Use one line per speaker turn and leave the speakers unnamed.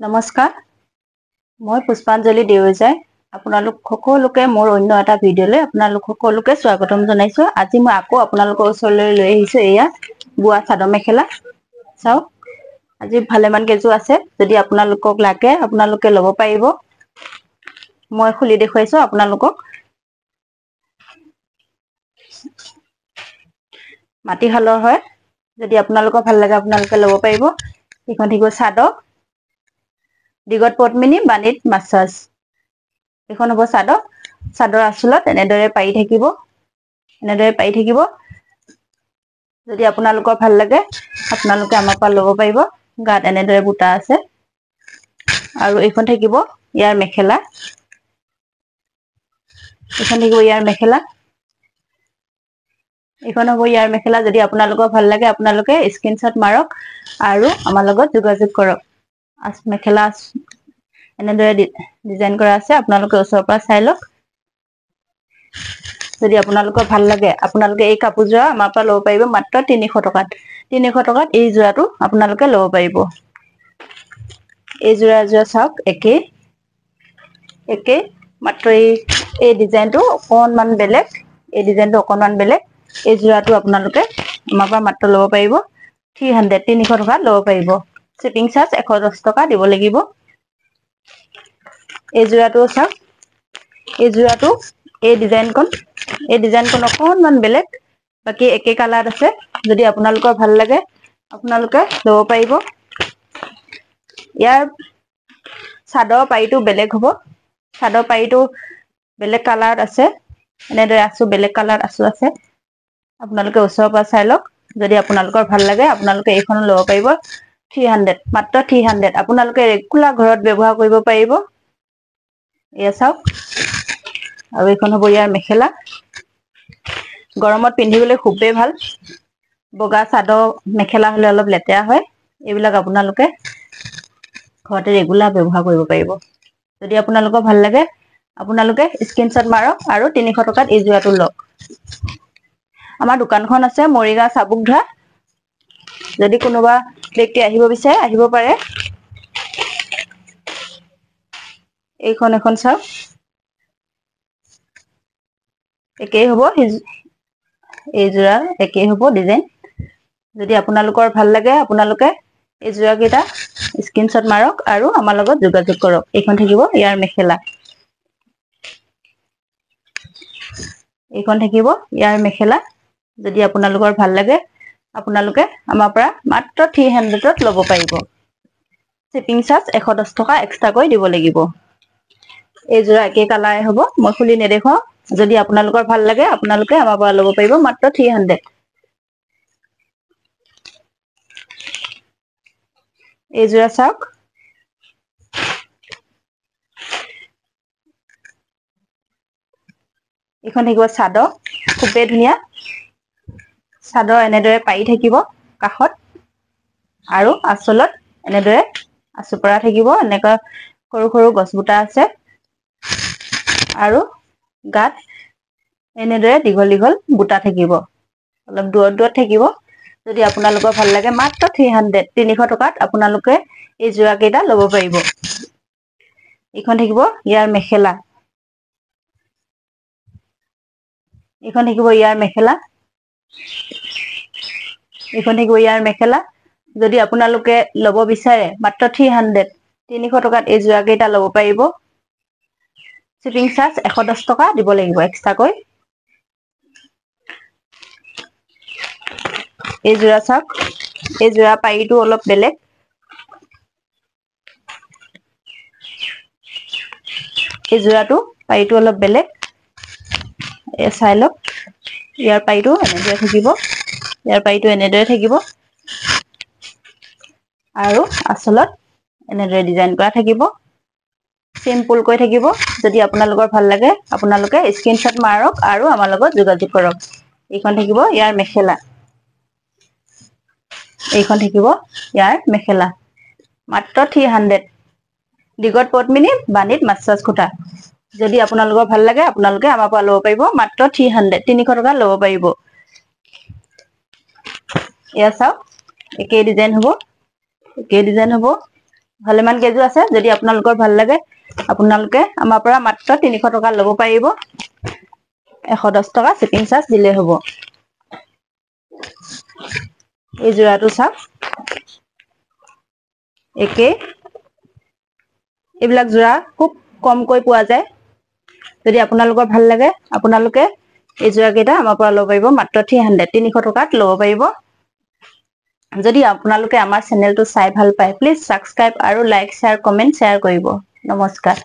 নমস্কাৰ, মই পুষ্পাঞ্জলি দেউজাই আপোনালোক সকলোকে মোৰ অন্য এটা ভিডিঅ'লৈ আপোনালোক সকলোকে স্বাগতম জনাইছো। আজি মই আকৌ আপোনালোকৰ ওচৰলৈ লৈ আহিছো এয়া বোৱা চাদৰ মেখেলা। চাওক, আজি ভালেমান কেইযোৰ আছে। যদি আপোনালোকক লাগে আপোনালোকে ল'ব পাৰিব। মই খুলি দেখুৱাইছো আপোনালোকক। মাটিশালৰ হয়। যদি আপোনালোকৰ ভাল লাগে আপোনালোকে ল'ব পাৰিব। এইখন থাকিব চাদৰ, দীঘত পদ্মিনী বানীত মাছাজ। এইখন হ'ব চাদৰ। চাদৰ আঁচলত এনেদৰে পাৰি থাকিব। এনেদৰে পাৰি থাকিব। যদি আপোনালোকৰ ভাল লাগে আপোনালোকে আমাৰ পৰা ল'ব পাৰিব। গাত এনেদৰে বুটা আছে। আৰু এইখন থাকিব ইয়াৰ মেখেলা। এইখন থাকিব ইয়াৰ মেখেলা। এইখন হ'ব ইয়াৰ মেখেলা। যদি আপোনালোকৰ ভাল লাগে আপোনালোকে স্ক্ৰীনশ্বট মাৰক আৰু আমাৰ লগত যোগাযোগ কৰক। মেখেলা এনেদৰে ডিজাইন কৰা আছে। আপোনালোকে ওচৰৰ পৰা চাই লওক। যদি আপোনালোকৰ ভাল লাগে আপোনালোকে এই কাপোৰযোৰা আমাৰ পৰা ল'ব পাৰিব মাত্ৰ 300 টকাত। 300 টকাত এই যোৰাটো আপোনালোকে ল'ব পাৰিব। এই যোৰা চাওক একেই মাত্ৰ এই ডিজাইনটো অকনমান বেলেগ। এই ডিজাইনটো অকনমান বেলেগ। এই যোৰাটো আপোনালোকে আমাৰ পৰা মাত্ৰ ল'ব পাৰিব 300, 300 টকাত ল'ব পাৰিব। শ্বিপিং চাৰ্জ 110 টকা দিব লাগিব। এই যোৰাটো চাওক, এই যোৰাটো এই ডিজাইনখন অকনমান বেলেগ। বাকী একে কালাৰত আছে। যদি আপোনালোকৰ ভাল লাগে আপোনালোকে ল'ব পাৰিব। ইয়াৰ চাদৰ পাৰিটো বেলেগ হ'ব। চাদৰ পাৰিটো বেলেগ কালাৰত আছে। এনেদৰে আঁচু বেলেগ কালাৰত আঁচু আছে। আপোনালোকে ওচৰৰ পৰা চাই লওক। যদি আপোনালোকৰ ভাল লাগে আপোনালোকে এইখনো ল'ব পাৰিব 300, মাত্ৰ 300। আপোনালোকে ৰেগুলাৰ ঘৰত ব্যৱহাৰ কৰিব পাৰিব। এয়া চাওক আৰু এইখন হ'ব ইয়াৰ মেখেলা। গৰমত পিন্ধিবলৈ খুবেই ভাল। বগা চাদৰ মেখেলা হ'লে অলপ লেতেৰা হয়। এইবিলাক আপোনালোকে ঘৰতে ৰেগুলাৰ ব্যৱহাৰ কৰিব পাৰিব। যদি আপোনালোকৰ ভাল লাগে আপোনালোকে স্ক্ৰীনশ্বট মাৰক আৰু 300 টকাত এই যোৰাটো লওক। আমাৰ দোকানখন আছে মৰিগাঁও চাবুকধৰা। যদি কোনোবা ব্যক্তি আহিব বিচাৰে আহিব পাৰে। এইখন এখন চাওক, একেই হ'ব এইযোৰা একেই হ'ব ডিজাইন। যদি আপোনালোকৰ ভাল লাগে আপোনালোকে এই যোৰা কেইটা স্ক্ৰীনশ্বট মাৰক আৰু আমাৰ লগত যোগাযোগ কৰক। এইখন থাকিব ইয়াৰ মেখেলা। এইখন থাকিব ইয়াৰ মেখেলা। যদি আপোনালোকৰ ভাল লাগে আপোনালোকে আমাৰ পৰা মাত্ৰ 300ত ল'ব পাৰিব। শ্বিপিং চাৰ্জ 110 টকা এক্সট্ৰাকৈ দিব লাগিব। এইযোৰা একেই কালাৰে হ'ব। মই খুলি নেদেখুৱাও। যদি আপোনালোকৰ ভাল লাগে আপোনালোকে আমাৰ পৰা ল'ব পাৰিব মাত্ৰ 300। এইযোৰা চাওক, এইখন থাকিব চাদৰ, খুবেই ধুনীয়া। চাদৰ এনেদৰে পাৰি থাকিব কাষত আৰু আঁচলত এনেদৰে আঁচু পৰা থাকিব। এনেকুৱা সৰু সৰু গছ বুটা আছে আৰু গাত এনেদৰে দীঘল দীঘল বুটা থাকিব। অলপ দূৰত দূৰত থাকিব। যদি আপোনালোকৰ ভাল লাগে মাত্ৰ 300, 300 টকাত আপোনালোকে এই যোৰা কেইটা ল'ব পাৰিব। এইখন থাকিব ইয়াৰ মেখেলা। এইখন থাকিব ইয়াৰ মেখেলা। এইখন থাকিব ইয়াৰ মেখেলা। যদি আপোনালোকে ল'ব বিচাৰে মাত্ৰ 300, 300 টকাত এই যোৰা কেইটা ল'ব পাৰিব। শ্বিপিং চাৰ্জ 110 টকা দিব লাগিব এক্সট্ৰাকৈ। এই যোৰা চাওক, এই যোৰা পাৰিটো অলপ বেলেগ। এই যোৰাটো পাৰিটো অলপ বেলেগ। চাই লওক ইয়াৰ পাৰিটো এনেদৰে থাকিব। ইয়াৰ পাৰিটো এনেদৰে থাকিব। আৰু আঁচলত এনেদৰে ডিজাইন কৰা থাকিব। চিম্পুলকৈ থাকিব। যদি আপোনালোকৰ ভাল লাগে আপোনালোকে স্ক্ৰীনশ্বট মাৰক আৰু আমাৰ লগত যোগাযোগ কৰক। এইখন থাকিব ইয়াৰ মেখেলা। এইখন থাকিব ইয়াৰ মেখেলা। মাত্ৰ 300। দীঘত পদ্মিনী বানীত মাছাজ খুটা। যদি আপোনালোকৰ ভাল লাগে আপোনালোকে আমাৰ পৰা ল'ব পাৰিব মাত্ৰ 300, 300 টকাত ল'ব পাৰিব। এয়া চাওক একেই ডিজাইন হ'ব, একেই ডিজাইন হ'ব। ভালেমান কেইযোৰ আছে। যদি আপোনালোকৰ ভাল লাগে আপোনালোকে আমাৰ পৰা মাত্ৰ 300 টকা ল'ব পাৰিব। 110 টকা শ্বিপিং চাৰ্জ দিলে হ'ব। এই যোৰাটো চাওক, একে এইবিলাক যোৰা খুব কমকৈ পোৱা যায়। যদি আপোনালোকৰ ভাল লাগে আপোনালোকে এই যোৰা কেইটা আমাৰ পৰা ল'ব পাৰিব মাত্ৰ 300 টকাত ল'ব পাৰিব। যদি আপোনালোকে আমাৰ চেনেলটো চাই ভাল পায় প্লিজ ছাবস্ক্ৰাইব আৰু লাইক শ্বেয়াৰ কমেণ্ট শ্বেয়াৰ কৰিব। নমস্কাৰ।